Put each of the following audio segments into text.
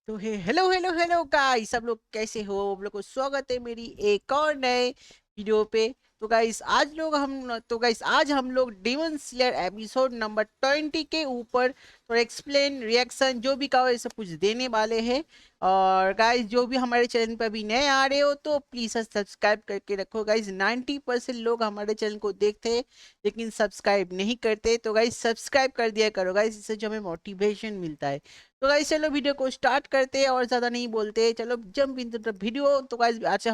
तो हे hello hello hello guys, सब लोग कैसे हो? आप लोग को स्वागत है मेरी एक और नए वीडियो पे। तो गाइस आज हम लोग डीमन स्लेयर एपिसोड नंबर 20 के ऊपर थोड़ा एक्सप्लेन रिएक्शन जो भी कहो ये सब कुछ देने वाले हैं। और गाइस जो भी हमारे चैनल पर अभी नए आ रहे हो तो प्लीज सब्सक्राइब करके रखो। गाइस 90% लोग हमारे चैनल को देखते हैं लेकिन सब्सक्राइब नहीं करते, तो गाइस सब्सक्राइब कर दिया करो गाइस, इससे जो हमें मोटिवेशन मिलता है। तो गाइस चलो वीडियो को स्टार्ट करते हैं और ज्यादा नहीं बोलते, चलो जंप इन द वीडियो। तो गाइस आज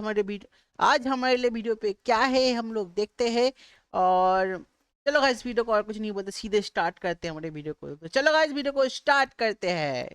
हमारे लिए वीडियो पे क्या है हम लोग देखते हैं। और चलो गाइस वीडियो को और कुछ नहीं बोलते, सीधे स्टार्ट करते हैं हमारे वीडियो को। तो चलो गाइस वीडियो को स्टार्ट करते हैं।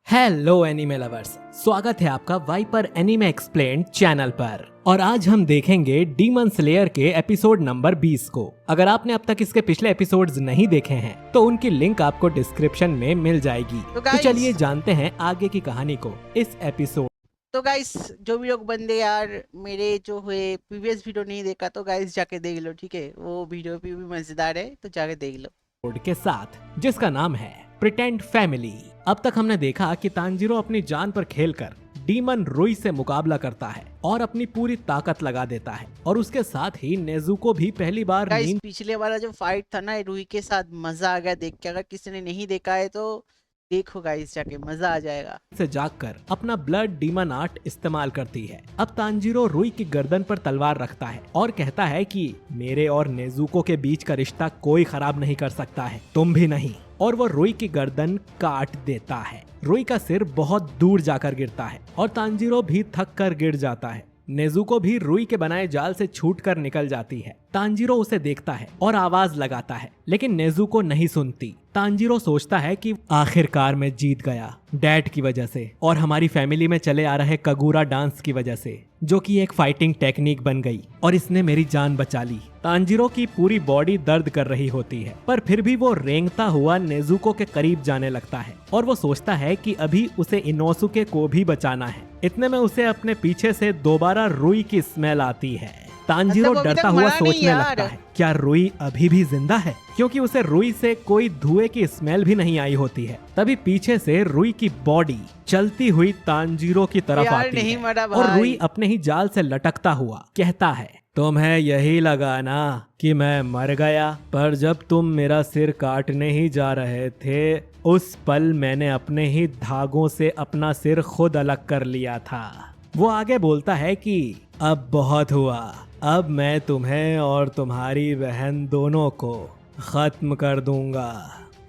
हेलो एनीमे लवर्स, स्वागत है आपका वाइपर एनीमे एक्सप्लेन्ड चैनल पर। और आज हम देखेंगे डीमन स्लेयर के एपिसोड नंबर 20 को। अगर आपने अब तक इसके पिछले एपिसोड्स नहीं देखे हैं तो उनकी लिंक आपको डिस्क्रिप्शन में मिल जाएगी। तो चलिए जानते हैं आगे की कहानी को इस एपिसोड। तो गाइस जो भी लोग बंदे यार मेरे जो हुए प्रीवियस वीडियो नहीं देखा तो गाइस जाके देख लो, ठीक है? वो वीडियो भी मजेदार है तो जाके देख लो। के साथ जिसका नाम है प्रिटेंड फैमिली। अब तक हमने देखा कि तांजीरो अपनी जान पर खेलकर डीमन रुई से मुकाबला करता है और अपनी पूरी ताकत लगा देता है। और उसके साथ ही नेजुको भी पहली बार गाइस पिछले वाला जो फाइट था ना रुई के साथ, मजा आ गया देख के। अगर किसी ने नहीं देखा है तो देखो गाइस, जाके मजा आ जाएगा। से जागकर अपना ब्लड डीमन आर्ट इस्तेमाल करती है। अब तांजीरो रुई की गर्दन पर तलवार रखता है और कहता है कि मेरे और नेजुको के बीच का रिश्ता कोई खराब नहीं कर सकता है, तुम भी नहीं। और वो रुई की गर्दन काट देता है। रुई का सिर बहुत दूर जाकर गिरता है और तांजीरो भी थक कर गिर जाता है। नेजुको भी रुई के बनाए जाल से छूटकर निकल जाती है। तांजीरो उसे देखता है और आवाज लगाता है लेकिन नेजुको नहीं सुनती। तांजीरो सोचता है कि आखिरकार मैं जीत गया, डैड की वजह से और हमारी फैमिली में चले आ रहे कगूरा डांस की वजह से, जो कि एक फाइटिंग टेक्निक बन गई और इसने मेरी जान बचा ली। तांजीरो की पूरी बॉडी दर्द कर रही होती है पर फिर भी वो रेंगता हुआ नेजुको के करीब जाने लगता है और वो सोचता है कि अभी उसे इनोसुके को भी बचाना है। इतने में उसे अपने पीछे से दोबारा रुई की स्मेल आती है। तांजीरो डरता हुआ सोचने लगता है क्या रुई अभी भी जिंदा है, क्योंकि उसे रुई से कोई धुएं की स्मेल भी नहीं आई होती है। तभी पीछे से रुई की बॉडी चलती हुई तांजीरो की तरफ आती है और रुई अपने ही जाल से लटकता हुआ कहता है तुम्हें यही लगा ना कि मैं मर गया, पर जब तुम मेरा सिर काटने ही जा रहे थे उस पल मैंने अपने ही धागों से अपना सिर खुद अलग कर लिया था। वो आगे बोलता है कि अब बहुत हुआ, अब मैं तुम्हें और तुम्हारी बहन दोनों को खत्म कर दूंगा।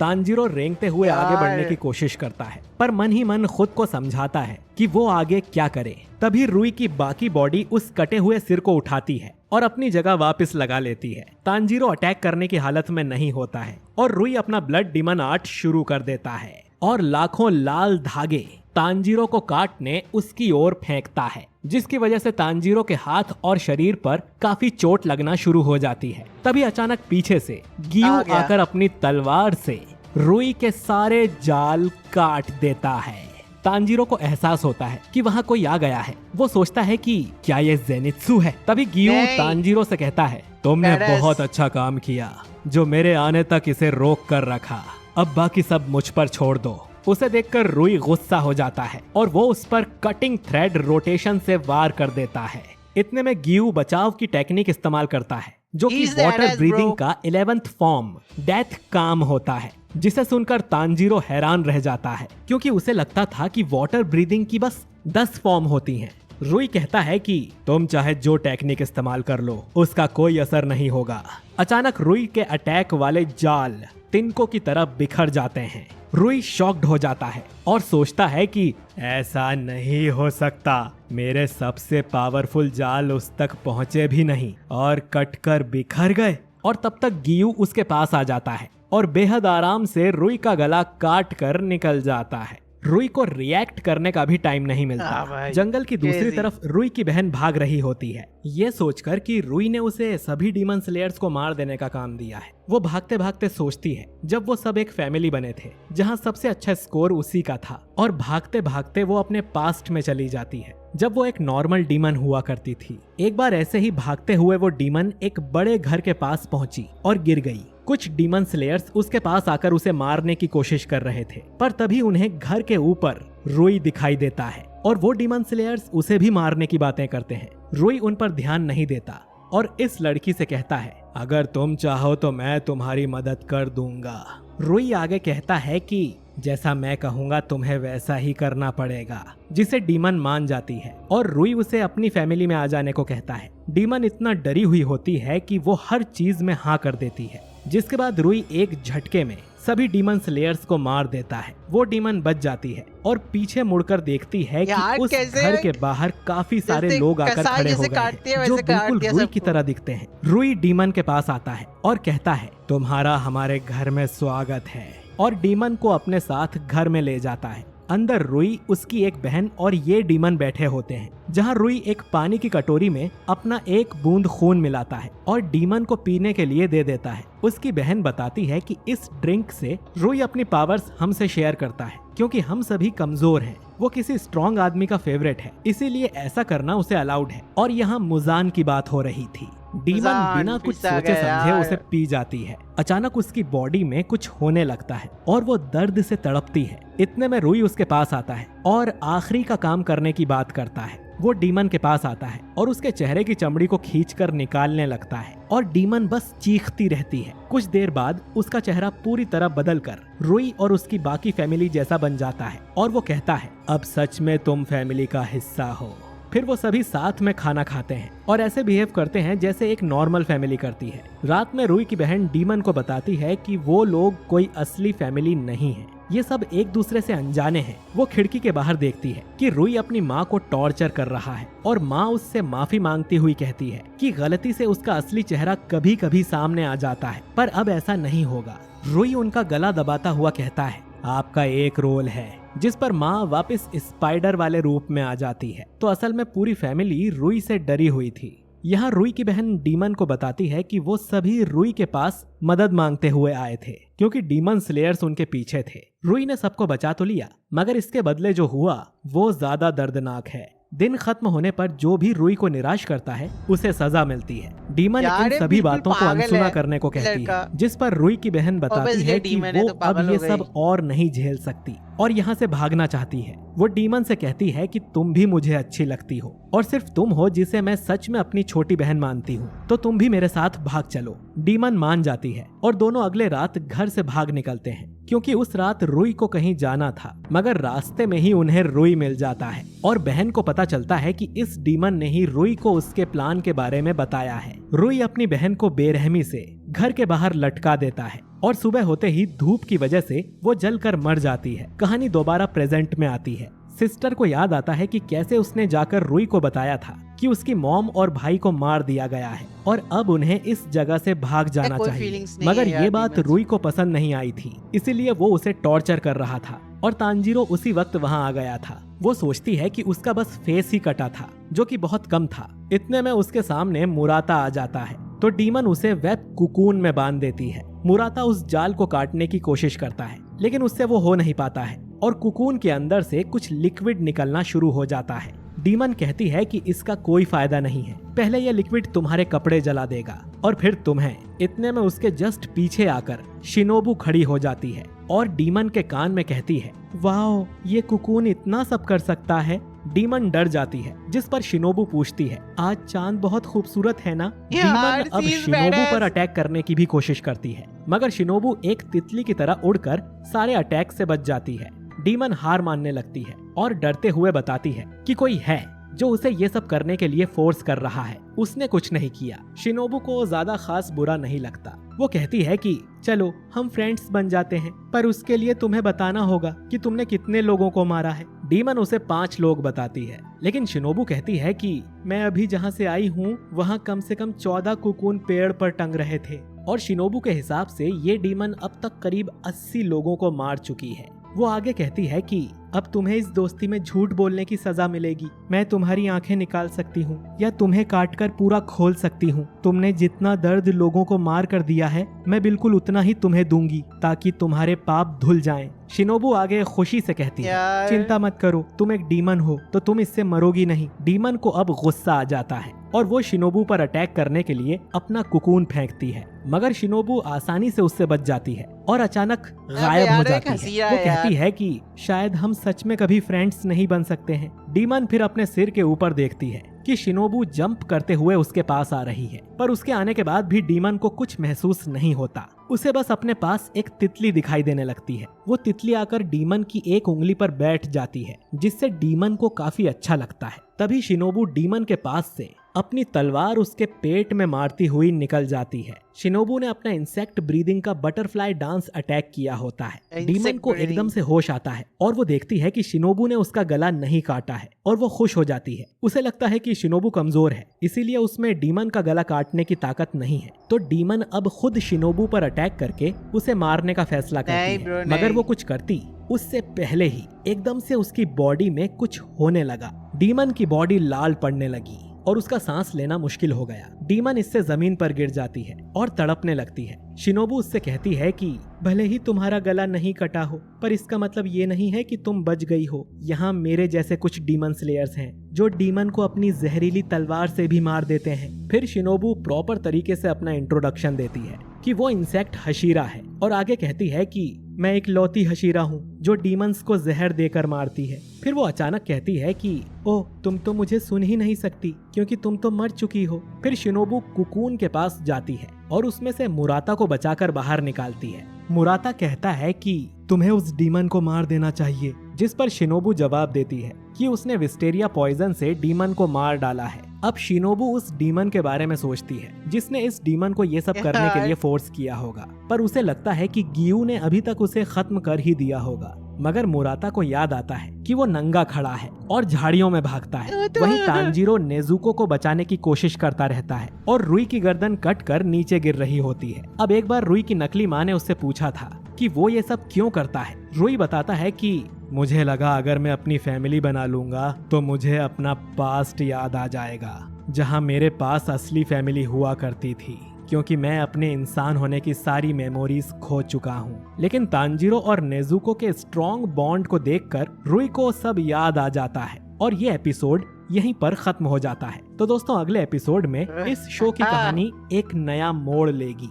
तांजीरो रेंगते हुए आगे बढ़ने की कोशिश करता है पर मन ही मन खुद को समझाता है कि वो आगे क्या करे। तभी रुई की बाकी बॉडी उस कटे हुए सिर को उठाती है और अपनी जगह वापस लगा लेती है। तांजीरो अटैक करने की हालत में नहीं होता है और रुई अपना ब्लड डीमन आर्ट शुरू कर देता है और लाखों लाल धागे तांजीरो को काटने उसकी ओर फेंकता है, जिसकी वजह से तांजीरो के हाथ और शरीर पर काफी चोट लगना शुरू हो जाती है। तभी अचानक पीछे से गियू आकर अपनी तलवार से रुई के सारे जाल काट देता है। तांजीरो को एहसास होता है कि वहाँ कोई आ गया है। वो सोचता है कि क्या ये जेनित्सु है। तभी गियू तांजीरो से कहता है तुमने बहुत अच्छा काम किया जो मेरे आने तक इसे रोक कर रखा, अब बाकी सब मुझ पर छोड़ दो। उसे देखकर रुई गुस्सा हो जाता है और वो उस पर कटिंग थ्रेड रोटेशन से वार कर देता है। इतने में गियू बचाव की टेक्निक इस्तेमाल करता है जो कि वाटर ब्रीदिंग का 11th फॉर्म डेथ काम होता है, जिसे सुनकर तांजीरो हैरान रह जाता है क्योंकि उसे लगता था कि वाटर ब्रीदिंग की बस 10 फॉर्म होती हैं। रुई कहता है कि तुम चाहे जो टेक्निक इस्तेमाल कर लो उसका कोई असर नहीं होगा। अचानक रुई के अटैक वाले जाल तिनकों की तरफ बिखर जाते हैं। रुई शॉक्ड हो जाता है और सोचता है कि ऐसा नहीं हो सकता, मेरे सबसे पावरफुल जाल उस तक पहुंचे भी नहीं और कटकर बिखर गए। और तब तक गियू उसके पास आ जाता है और बेहद आराम से रुई का गला काट कर निकल जाता है। रुई को रिएक्ट करने का भी टाइम नहीं मिलता। जंगल की दूसरी तरफ रुई की बहन भाग रही होती है, ये सोचकर कि रुई ने उसे सभी डीमन स्लेयर्स को मार देने का काम दिया है। वो भागते भागते सोचती है जब वो सब एक फैमिली बने थे जहाँ सबसे अच्छा स्कोर उसी का था, और भागते भागते वो अपने पास्ट में चली जाती है जब वो एक नॉर्मल डीमन हुआ करती थी। एक बार ऐसे ही भागते हुए वो डीमन एक बड़े घर के पास पहुंची और गिर गई। कुछ डीमन स्लेयर्स उसके पास आकर उसे मारने की कोशिश कर रहे थे, पर तभी उन्हें घर के ऊपर रुई दिखाई देता है और वो डीमन स्लेयर्स उसे भी मारने की बातें करते हैं। रुई उन पर ध्यान नहीं देता और इस लड़की से कहता है, अगर तुम चाहो तो मैं तुम्हारी मदद कर दूंगा। रुई आगे कहता है कि जैसा मैं कहूंगा तुम्हें वैसा ही करना पड़ेगा, जिसे डीमन मान जाती है और रुई उसे अपनी फैमिली में आ जाने को कहता है। डीमन इतना डरी हुई होती है कि वो हर चीज में हाँ कर देती है, जिसके बाद रुई एक झटके में सभी डीमन स्लेयर्स को मार देता है। वो डीमन बच जाती है और पीछे मुड़कर देखती है कि उस घर के बाहर काफी सारे लोग आकर खड़े हो गए हैं, जो बिल्कुल रुई की तरह दिखते हैं। रुई डीमन के पास आता है और कहता है, तुम्हारा हमारे घर में स्वागत है, और डीमन को अपने साथ घर में ले जाता है। अंदर रुई, उसकी एक बहन और ये डीमन बैठे होते हैं, जहाँ रुई एक पानी की कटोरी में अपना एक बूंद खून मिलाता है और डीमन को पीने के लिए दे देता है। उसकी बहन बताती है कि इस ड्रिंक से रुई अपनी पावर्स हमसे शेयर करता है, क्योंकि हम सभी कमजोर हैं। वो किसी स्ट्रॉन्ग आदमी का फेवरेट है, इसीलिए ऐसा करना उसे अलाउड है। और यहाँ मुजान की बात हो रही थी। डीमन बिना कुछ सोचे समझे उसे पी जाती है। अचानक उसकी बॉडी में कुछ होने लगता है और वो दर्द से तड़पती है। इतने में रुई उसके पास आता है और आखिरी का काम करने की बात करता है। वो डीमन के पास आता है और उसके चेहरे की चमड़ी को खींचकर निकालने लगता है और डीमन बस चीखती रहती है। कुछ देर बाद उसका चेहरा पूरी तरह बदलकर रुई और उसकी बाकी फैमिली जैसा बन जाता है और वो कहता है, अब सच में तुम फैमिली का हिस्सा हो। फिर वो सभी साथ में खाना खाते हैं और ऐसे बिहेव करते हैं जैसे एक नॉर्मल फैमिली करती है। रात में रुई की बहन डीमन को बताती है कि वो लोग कोई असली फैमिली नहीं है, ये सब एक दूसरे से अनजाने हैं। वो खिड़की के बाहर देखती है कि रुई अपनी माँ को टॉर्चर कर रहा है और माँ उससे माफी मांगती हुई कहती है कि गलती से उसका असली चेहरा कभी कभी सामने आ जाता है, पर अब ऐसा नहीं होगा। रुई उनका गला दबाता हुआ कहता है, आपका एक रोल है, जिस पर माँ वापस स्पाइडर वाले रूप में आ जाती है। तो असल में पूरी फैमिली रुई से डरी हुई थी। यहाँ रुई की बहन डीमन को बताती है कि वो सभी रुई के पास मदद मांगते हुए आए थे, क्योंकि डीमन स्लेयर्स उनके पीछे थे। रुई ने सबको बचा तो लिया, मगर इसके बदले जो हुआ वो ज्यादा दर्दनाक है। दिन खत्म होने पर जो भी रुई को निराश करता है उसे सजा मिलती है। डीमन इन सभी बातों को अनसुना करने को कहती है, जिस पर रुई की बहन बताती है कि वो अब ये सब और नहीं झेल सकती और यहाँ से भागना चाहती है। वो डीमन से कहती है कि तुम भी मुझे अच्छी लगती हो और सिर्फ तुम हो जिसे मैं सच में अपनी छोटी बहन मानती हूँ, तो तुम भी मेरे साथ भाग चलो। डीमन मान जाती है और दोनों अगले रात घर से भाग निकलते हैं, क्योंकि उस रात रुई को कहीं जाना था। मगर रास्ते में ही उन्हें रुई मिल जाता है और बहन को पता चलता है कि इस डीमन ने ही रुई को उसके प्लान के बारे में बताया है। रुई अपनी बहन को बेरहमी से घर के बाहर लटका देता है और सुबह होते ही धूप की वजह से वो जलकर मर जाती है। कहानी दोबारा प्रेजेंट में आती है। सिस्टर को याद आता है कि कैसे उसने जाकर रुई को बताया था कि उसकी मॉम और भाई को मार दिया गया है और अब उन्हें इस जगह से भाग जाना चाहिए। मगर ये बात रुई को पसंद नहीं आई थी, इसीलिए वो उसे टॉर्चर कर रहा था और तांजीरो उसी वक्त वहाँ आ गया था। वो सोचती है कि उसका बस फेस ही कटा था, जो कि बहुत कम था। इतने में उसके सामने मुराता आ जाता है, तो डीमन उसे वेब कुकून में बांध देती है। मुराता उस जाल को काटने की कोशिश करता है, लेकिन उससे वो हो नहीं पाता है और कुकून के अंदर से कुछ लिक्विड निकलना शुरू हो जाता है। डीमन कहती है कि इसका कोई फायदा नहीं है, पहले यह लिक्विड तुम्हारे कपड़े जला देगा और फिर तुम्हें। इतने में उसके जस्ट पीछे आकर शिनोबू खड़ी हो जाती है और डीमन के कान में कहती है, वाओ, ये कुकून इतना सब कर सकता है। डीमन डर जाती है, जिस पर शिनोबू पूछती है, आज चांद बहुत खूबसूरत है ना। डीमन अब शिनोबू पर अटैक करने की भी कोशिश करती है, मगर शिनोबू एक तितली की तरह उड़कर सारे अटैक से बच जाती है। डीमन हार मानने लगती है और डरते हुए बताती है कि कोई है जो उसे ये सब करने के लिए फोर्स कर रहा है, उसने कुछ नहीं किया। शिनोबू को ज्यादा खास बुरा नहीं लगता। वो कहती है कि चलो हम फ्रेंड्स बन जाते हैं, पर उसके लिए तुम्हें बताना होगा कि तुमने कितने लोगों को मारा है। डीमन उसे 5 लोग बताती है, लेकिन शिनोबू कहती है कि मैं अभी जहाँ से आई हूँ वहाँ कम से कम 14 कुकून पेड़ पर टंग रहे थे और शिनोबू के हिसाब से ये डीमन अब तक करीब 80 लोगों को मार चुकी है। वो आगे कहती है कि अब तुम्हें इस दोस्ती में झूठ बोलने की सजा मिलेगी। मैं तुम्हारी आंखें निकाल सकती हूँ या तुम्हें काटकर पूरा खोल सकती हूँ। तुमने जितना दर्द लोगों को मार कर दिया है, मैं बिल्कुल उतना ही तुम्हें दूंगी ताकि तुम्हारे पाप धुल जाएं। शिनोबू आगे खुशी से कहती है, यार। चिंता मत करो, तुम एक डीमन हो तो तुम इससे मरोगी नहीं। डीमन को अब गुस्सा आ जाता है और वो शिनोबू पर अटैक करने के लिए अपना कुकून फेंकती है, मगर शिनोबू आसानी से उससे बच जाती है और अचानक गायब हो जाती है। वो कहती है कि शायद हम सच में कभी फ्रेंड्स नहीं बन सकते हैं। डीमन फिर अपने सिर के ऊपर देखती है कि शिनोबू जंप करते हुए उसके पास आ रही है, पर उसके आने के बाद भी डीमन को कुछ महसूस नहीं होता। उसे बस अपने पास एक तितली दिखाई देने लगती है। वो तितली आकर डीमन की एक उंगली पर बैठ जाती है, जिससे डीमन को काफी अच्छा लगता है। तभी शिनोबू डीमन के पास से अपनी तलवार उसके पेट में मारती हुई निकल जाती है। शिनोबू ने अपना इंसेक्ट ब्रीदिंग का बटरफ्लाई डांस अटैक किया होता है। डीमन को एकदम से होश आता है और वो देखती है कि शिनोबू ने उसका गला नहीं काटा है और वो खुश हो जाती है। उसे लगता है कि शिनोबू कमजोर है, इसीलिए उसमें डीमन का गला काटने की ताकत नहीं है। तो डीमन अब खुद शिनोबू पर अटैक करके उसे मारने का फैसला करती है, मगर वो कुछ करती उससे पहले ही एकदम से उसकी बॉडी में कुछ होने लगा। डीमन की बॉडी लाल पड़ने लगी और उसका सांस लेना मुश्किल हो गया। डीमन इससे जमीन पर गिर जाती है और तड़पने लगती है। शिनोबू उससे कहती है कि भले ही तुम्हारा गला नहीं कटा हो, पर इसका मतलब ये नहीं है कि तुम बच गई हो। यहाँ मेरे जैसे कुछ डीमन स्लेयर्स हैं जो डीमन को अपनी जहरीली तलवार से भी मार देते हैं। फिर शिनोबू प्रॉपर तरीके से अपना इंट्रोडक्शन देती है कि वो इंसेक्ट हशीरा है और आगे कहती है कि मैं एक लौती हशीरा हूँ जो डीमंस को जहर देकर मारती है। फिर वो अचानक कहती है कि ओह, तुम तो मुझे सुन ही नहीं सकती क्योंकि तुम तो मर चुकी हो। फिर शिनोबू कुकून के पास जाती है और उसमें से मुराता को बचाकर बाहर निकालती है। मुराता कहता है कि तुम्हें उस डीमन को मार देना चाहिए, जिस पर शिनोबू जवाब देती है कि उसने विस्टेरिया पॉइजन से डीमन को मार डाला है। अब शिनोबू उस डीमन के बारे में सोचती है जिसने इस डीमन को ये सब करने के लिए फोर्स किया होगा, पर उसे लगता है कि गियू ने अभी तक उसे खत्म कर ही दिया होगा। मगर मुराता को याद आता है कि वो नंगा खड़ा है और झाड़ियों में भागता है। वहीं तांजीरो नेजुको को बचाने की कोशिश करता रहता है और रुई की गर्दन कट कर नीचे गिर रही होती है। अब एक बार रुई की नकली माँ ने उससे पूछा था कि वो ये सब क्यों करता है। रुई बताता है कि मुझे लगा अगर मैं अपनी फैमिली बना लूंगा तो मुझे अपना पास्ट याद आ जाएगा, जहाँ मेरे पास असली फैमिली हुआ करती थी, क्योंकि मैं अपने इंसान होने की सारी मेमोरीज खो चुका हूँ। लेकिन तांजीरो और नेजुको के स्ट्रॉन्ग बॉन्ड को देखकर रुई को सब याद आ जाता है और ये एपिसोड यहीं पर खत्म हो जाता है। तो दोस्तों, अगले एपिसोड में इस शो की कहानी एक नया मोड़ लेगी।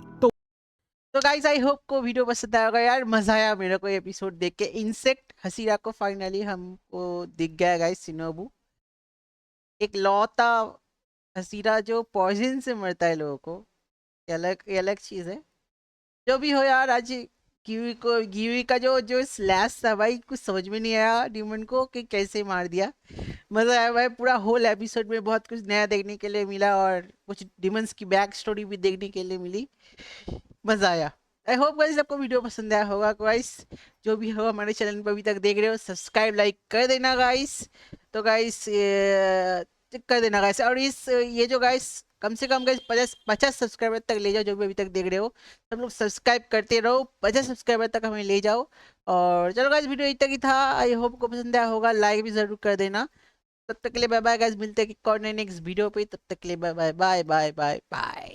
तो गाइस, आई होप को वीडियो पसंद आया होगा यार। मजा आया मेरे को एपिसोड देख के। इंसेक्ट हसीरा को फाइनली हमको दिख गया गाइस। शिनोबू एक लौता हसीरा जो पॉइजन से मरता है लोगों को, ये अलग चीज है। जो भी हो यार, आज गिवी का जो स्लैश था भाई, कुछ समझ में नहीं आया डीमन को कि कैसे मार दिया। मजा आया भाई। पूरा होल एपिसोड में बहुत कुछ नया देखने के लिए मिला और कुछ डीमंस की बैक स्टोरी भी देखने के लिए मिली। मजा आया। आई होप गाइस आपको वीडियो पसंद आया होगा। गाइस जो भी हो, हमारे चैनल पर अभी तक देख रहे हो, सब्सक्राइब लाइक कर देना गाइस। तो गाइस कर देना गाइस। और ये जो गाइस कम से कम गाइस 50 सब्सक्राइबर तक ले जाओ। जो भी अभी तक देख रहे हो सब लोग सब्सक्राइब करते रहो, 50 सब्सक्राइबर तक हमें ले जाओ। और चलो गाइस, वीडियो इतना ही था। आई होप को पसंद आया होगा। लाइक भी जरूर कर देना। तब तक के लिए बाय बाय गाइस। मिलते हैं एक और नेक्स्ट वीडियो पे। तब तक के लिए bye bye bye bye bye bye.